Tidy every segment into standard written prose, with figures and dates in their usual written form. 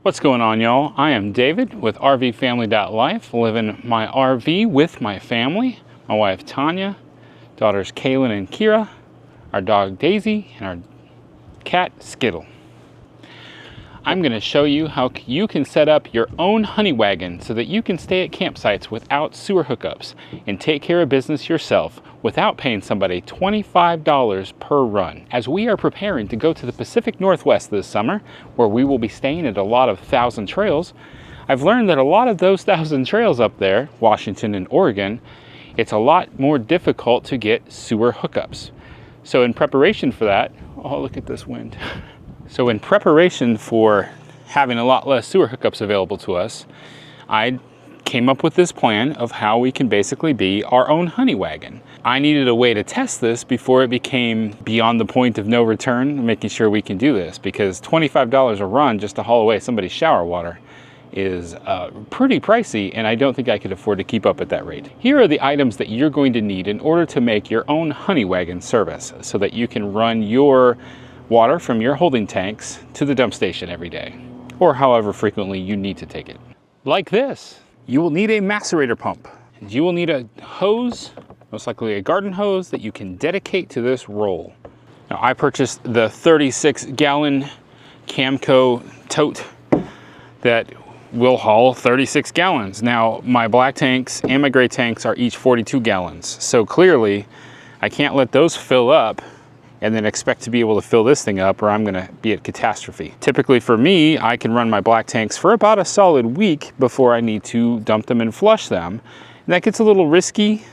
What's going on, y'all? I am David with RV Family.Life, living my RV with my family, my wife Tanya, daughters Kaylin and Kira, our dog Daisy, and our cat Skittle. I'm going to show you how you can set up your own honey wagon so that you can stay at campsites without sewer hookups and take care of business yourself without paying somebody $25 per run. As we are preparing to go to the Pacific Northwest this summer, where we will be staying at a lot of Thousand Trails, I've learned that a lot of those Thousand Trails up there, Washington and Oregon, it's a lot more difficult to get sewer hookups. So in preparation for that, oh, look at this wind. So in preparation for having a lot less sewer hookups available to us, I came up with this plan of how we can basically be our own honey wagon. I needed a way to test this before it became beyond the point of no return, making sure we can do this, because $25 a run just to haul away somebody's shower water is pretty pricey, and I don't think I could afford to keep up at that rate. Here are the items that you're going to need in order to make your own honey wagon service so that you can run your water from your holding tanks to the dump station every day, or however frequently you need to take it. Like this, you will need a macerator pump. You will need a hose, most likely a garden hose, that you can dedicate to this roll. Now, I purchased the 36-gallon Camco tote that will haul 36 gallons. Now, my black tanks and my gray tanks are each 42 gallons. So clearly, I can't let those fill up and then expect to be able to fill this thing up, or I'm gonna be at catastrophe. Typically for me, I can run my black tanks for about a solid week before I need to dump them and flush them. And that gets a little risky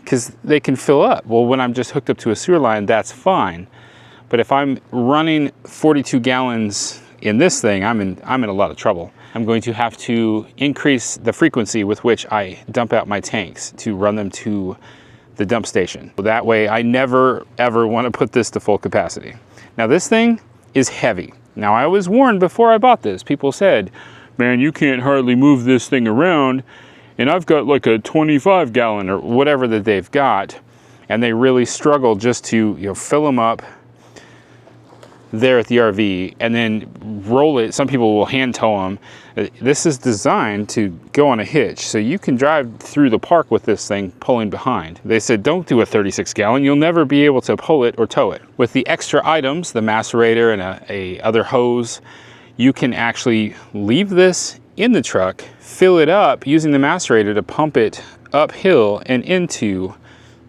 because they can fill up. Well, when I'm just hooked up to a sewer line, that's fine. But if I'm running 42 gallons in this thing, I'm in a lot of trouble. I'm going to have to increase the frequency with which I dump out my tanks to run them to the dump station. That way I never ever want to put this to full capacity. Now this thing is heavy. Now I was warned before I bought this. People said, man, you can't hardly move this thing around, and I've got like a 25 gallon or whatever that they've got, and they really struggle just to fill them up there at the RV and then roll it. Some people will hand tow them. This is designed to go on a hitch, so you can drive through the park with this thing pulling behind. They said don't do a 36 gallon, you'll never be able to pull it or tow it. With the extra items, the macerator and a other hose, you can actually leave this in the truck, fill it up using the macerator to pump it uphill and into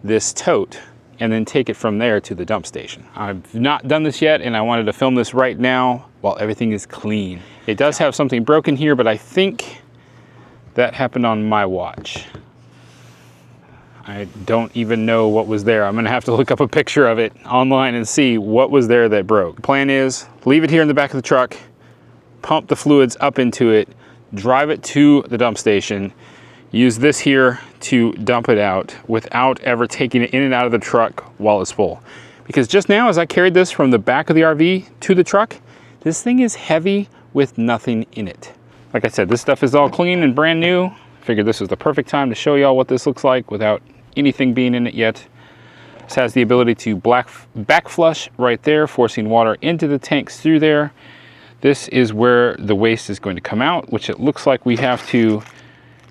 this tote, and then take it from there to the dump station. I've not done this yet, and I wanted to film this right now while everything is clean. It does have something broken here, but I think that happened on my watch. I don't even know what was there. I'm gonna have to look up a picture of it online and see what was there that broke. Plan is, leave it here in the back of the truck, pump the fluids up into it, drive it to the dump station, use this here to dump it out without ever taking it in and out of the truck while it's full. Because just now, as I carried this from the back of the RV to the truck, this thing is heavy with nothing in it. Like I said, this stuff is all clean and brand new. Figured this was the perfect time to show y'all what this looks like without anything being in it yet. This has the ability to back flush right there, forcing water into the tanks through there. This is where the waste is going to come out, which it looks like we have to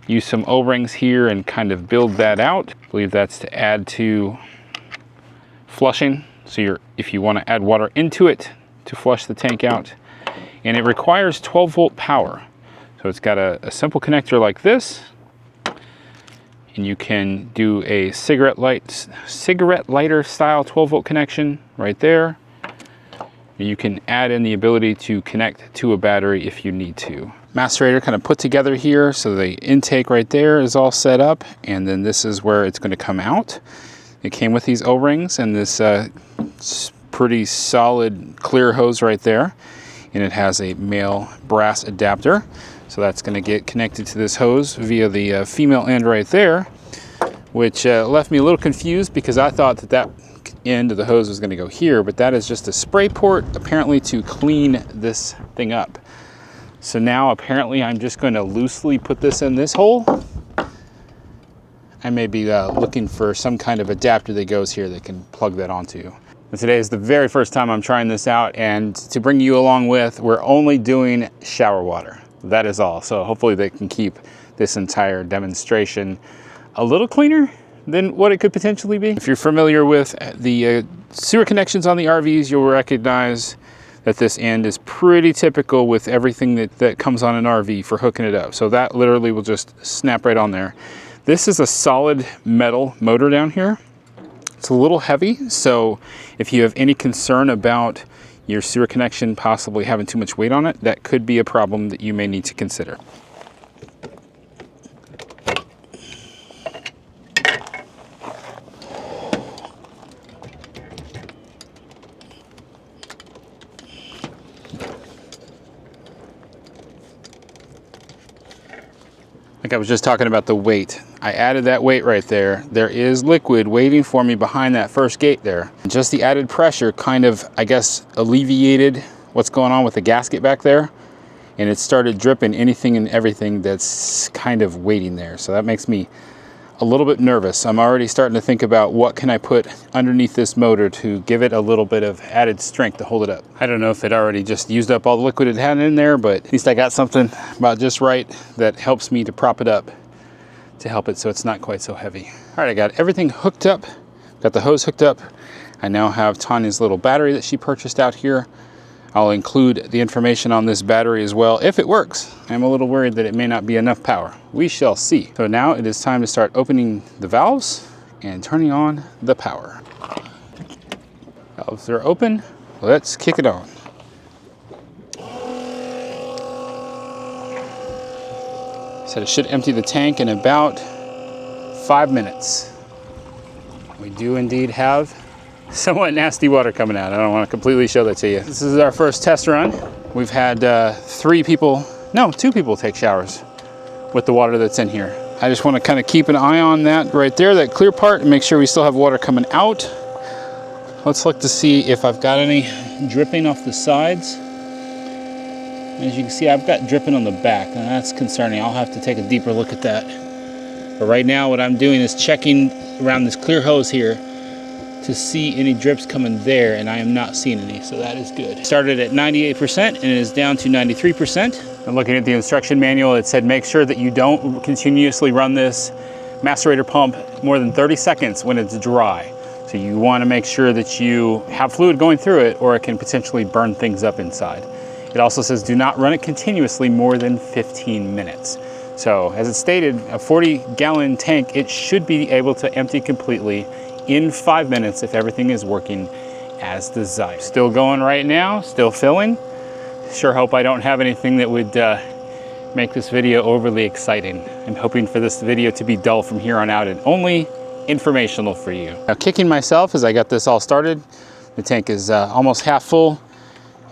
use some O-rings here and kind of build that out. I believe that's to add to flushing. So if you want to add water into it to flush the tank out. And it requires 12 volt power. So it's got a simple connector like this. And you can do a cigarette lighter style 12 volt connection right there. You can add in the ability to connect to a battery if you need to. Macerator kind of put together here, so the intake right there is all set up, and then this is where it's going to come out. It came with these O-rings and this pretty solid clear hose right there, and it has a male brass adapter, so that's going to get connected to this hose via the female end right there, which left me a little confused because I thought that end of the hose was going to go here, but that is just a spray port apparently to clean this thing up. So now apparently I'm just going to loosely put this in this hole. I may be looking for some kind of adapter that goes here that can plug that onto. Today is the very first time I'm trying this out, and to bring you along with, we're only doing shower water. That is all. So hopefully they can keep this entire demonstration a little cleaner than what it could potentially be. If you're familiar with the sewer connections on the RVs, you'll recognize that this end is pretty typical with everything that comes on an RV for hooking it up. So that literally will just snap right on there. This is a solid metal motor down here. It's a little heavy, so if you have any concern about your sewer connection possibly having too much weight on it, that could be a problem that you may need to consider. Like I was just talking about the weight. I added that weight right there. There is liquid waiting for me behind that first gate there. Just the added pressure kind of, I guess, alleviated what's going on with the gasket back there. And it started dripping anything and everything that's kind of waiting there. So that makes me a little bit nervous. I'm already starting to think about what can I put underneath this motor to give it a little bit of added strength to hold it up. I don't know if it already just used up all the liquid it had in there, but at least I got something about just right that helps me to prop it up to help it so it's not quite so heavy. All right, I got everything hooked up, got the hose hooked up. I now have Tanya's little battery that she purchased out here. I'll include the information on this battery as well if it works. I'm a little worried that it may not be enough power. We shall see. So now it is time to start opening the valves and turning on the power. Valves are open. Let's kick it on. Said it should empty the tank in about 5 minutes. We do indeed have somewhat nasty water coming out. I don't want to completely show that to you. This is our first test run. We've had two people take showers with the water that's in here. I just want to kind of keep an eye on that right there, that clear part, and make sure we still have water coming out. Let's look to see if I've got any dripping off the sides. As you can see, I've got dripping on the back, and that's concerning. I'll have to take a deeper look at that. But right now, what I'm doing is checking around this clear hose here to see any drips coming there, and I am not seeing any, so that is good. Started at 98% and it is down to 93%. I'm looking at the instruction manual. It said make sure that you don't continuously run this macerator pump more than 30 seconds when it's dry. So you want to make sure that you have fluid going through it, or it can potentially burn things up inside. It also says do not run it continuously more than 15 minutes. So as it stated, a 40-gallon tank, it should be able to empty completely in 5 minutes if everything is working as designed. Still going right now, still filling. Sure hope I don't have anything that would make this video overly exciting. I'm hoping for this video to be dull from here on out and only informational for you. Now, kicking myself as I got this all started. The tank is almost half full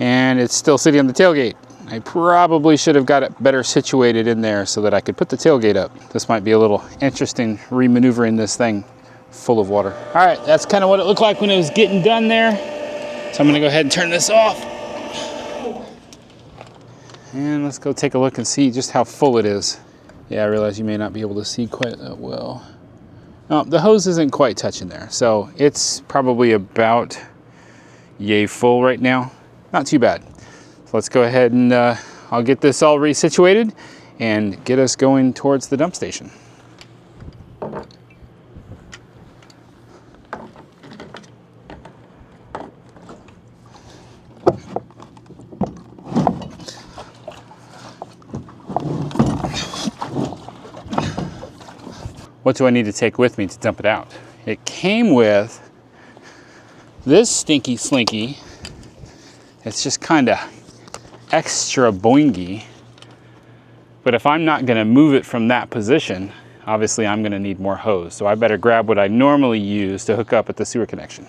and it's still sitting on the tailgate. I probably should have got it better situated in there so that I could put the tailgate up. This might be a little interesting re-maneuvering this thing full of water. All right, that's kind of what it looked like when it was getting done there. So I'm gonna go ahead and turn this off. And let's go take a look and see just how full it is. Yeah, I realize you may not be able to see quite that well. No, the hose isn't quite touching there. So it's probably about yay full right now. Not too bad. So let's go ahead and I'll get this all resituated and get us going towards the dump station. What do I need to take with me to dump it out? It came with this stinky slinky. It's just kind of extra boingy. But if I'm not gonna move it from that position, obviously I'm gonna need more hose. So I better grab what I normally use to hook up at the sewer connection.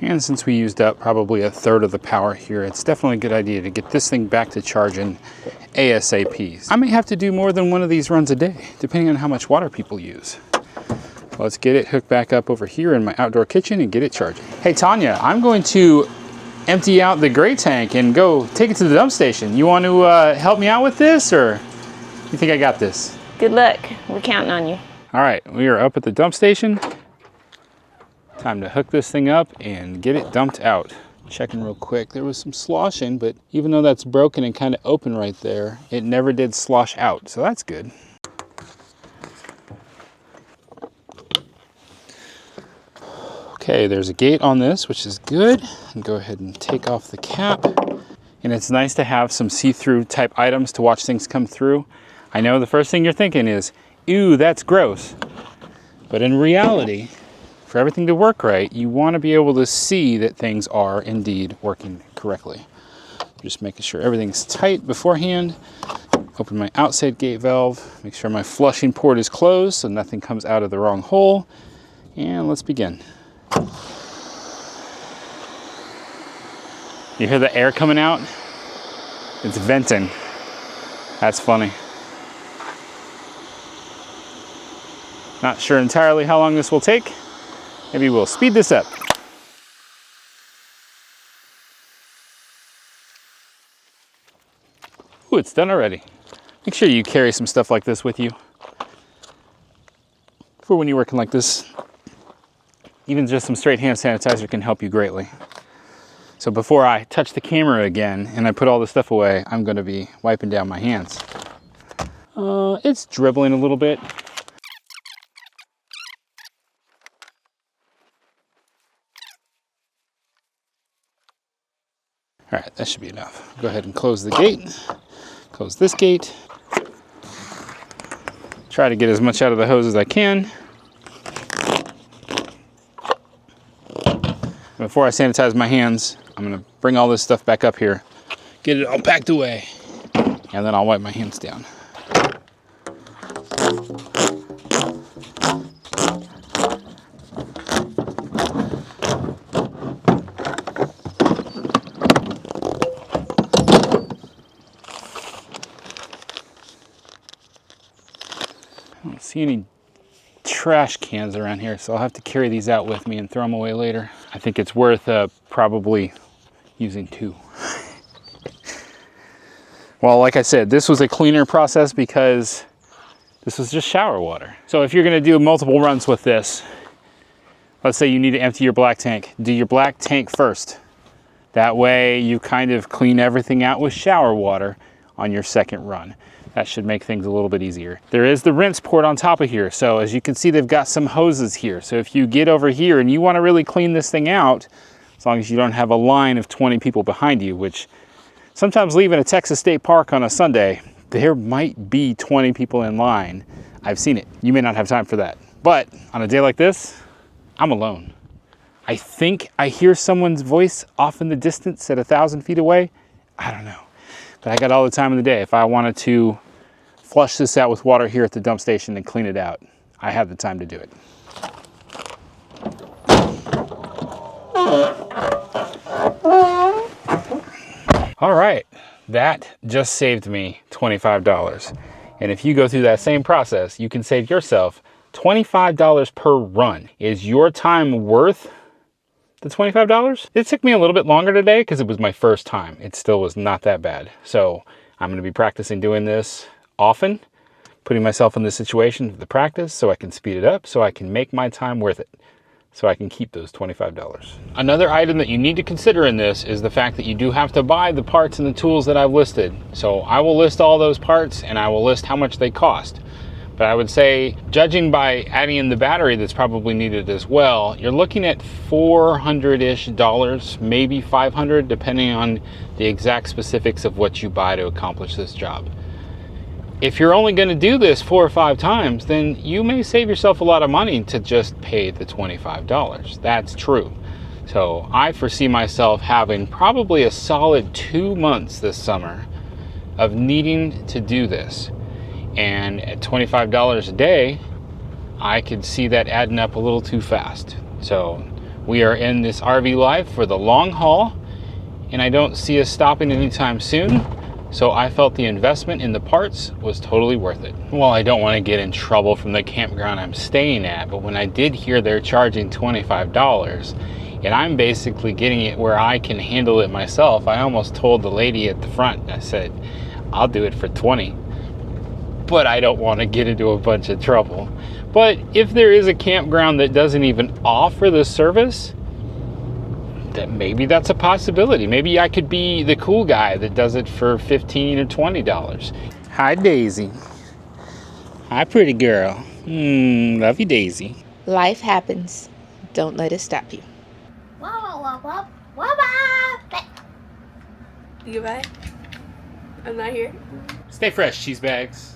And since we used up probably a third of the power here, it's definitely a good idea to get this thing back to charging ASAP. I may have to do more than one of these runs a day, depending on how much water people use. Let's get it hooked back up over here in my outdoor kitchen and get it charging. Hey Tanya, I'm going to empty out the gray tank and go take it to the dump station. You want to help me out with this, or you think I got this? Good luck. We're counting on you. All right, we are up at the dump station. Time to hook this thing up and get it dumped out. Checking real quick, there was some sloshing, but even though that's broken and kind of open right there, it never did slosh out, so that's good. Okay, there's a gate on this, which is good. And go ahead and take off the cap. And it's nice to have some see-through type items to watch things come through. I know the first thing you're thinking is, ew, that's gross. But in reality, for everything to work right, you want to be able to see that things are indeed working correctly. Just making sure everything's tight beforehand. Open my outside gate valve. Make sure my flushing port is closed so nothing comes out of the wrong hole. And let's begin. You hear the air coming out? It's venting. That's funny. Not sure entirely how long this will take. Maybe we'll speed this up. Ooh, it's done already. Make sure you carry some stuff like this with you for when you're working like this. Even just some straight hand sanitizer can help you greatly. So before I touch the camera again and I put all this stuff away, I'm going to be wiping down my hands. It's dribbling a little bit. All right, that should be enough. Go ahead and close the gate. Close this gate. Try to get as much out of the hose as I can. Before I sanitize my hands, I'm gonna bring all this stuff back up here, get it all packed away, and then I'll wipe my hands down. I don't see any trash cans around here, so I'll have to carry these out with me and throw them away later. I think it's worth probably using 2. Well, like I said, this was a cleaner process because this was just shower water. So if you're gonna do multiple runs with this, let's say you need to empty your black tank, do your black tank first. That way you kind of clean everything out with shower water on your second run. That should make things a little bit easier. There is the rinse port on top of here. So as you can see, they've got some hoses here. So if you get over here and you want to really clean this thing out, as long as you don't have a line of 20 people behind you, which sometimes leaving a Texas State Park on a Sunday, there might be 20 people in line. I've seen it. You may not have time for that. But on a day like this, I'm alone. I think I hear someone's voice off in the distance at 1,000 feet away. I don't know. But I got all the time in the day. If I wanted to flush this out with water here at the dump station and clean it out, I have the time to do it. All right, that just saved me $25. And if you go through that same process, you can save yourself $25 per run. Is your time worth the $25? It took me a little bit longer today because it was my first time. It still was not that bad. So I'm going to be practicing doing this often, putting myself in this situation for the practice so I can speed it up, so I can make my time worth it, so I can keep those $25. Another item that you need to consider in this is the fact that you do have to buy the parts and the tools that I've listed. So I will list all those parts and I will list how much they cost. But I would say, judging by adding in the battery that's probably needed as well, you're looking at $400-ish, maybe $500, depending on the exact specifics of what you buy to accomplish this job. If you're only going to do this 4 or 5 times, then you may save yourself a lot of money to just pay the $25. That's true. So I foresee myself having probably a solid 2 months this summer of needing to do this. And at $25 a day, I could see that adding up a little too fast. So we are in this RV life for the long haul, and I don't see us stopping anytime soon. So I felt the investment in the parts was totally worth it. Well, I don't want to get in trouble from the campground I'm staying at, but when I did hear they're charging $25, and I'm basically getting it where I can handle it myself, I almost told the lady at the front, I said, I'll do it for 20. But I don't want to get into a bunch of trouble. But if there is a campground that doesn't even offer the service, then maybe that's a possibility. Maybe I could be the cool guy that does it for $15 or $20. Hi, Daisy. Hi, pretty girl. Love you, Daisy. Life happens. Don't let it stop you. Goodbye. I'm not here. Stay fresh, cheese bags.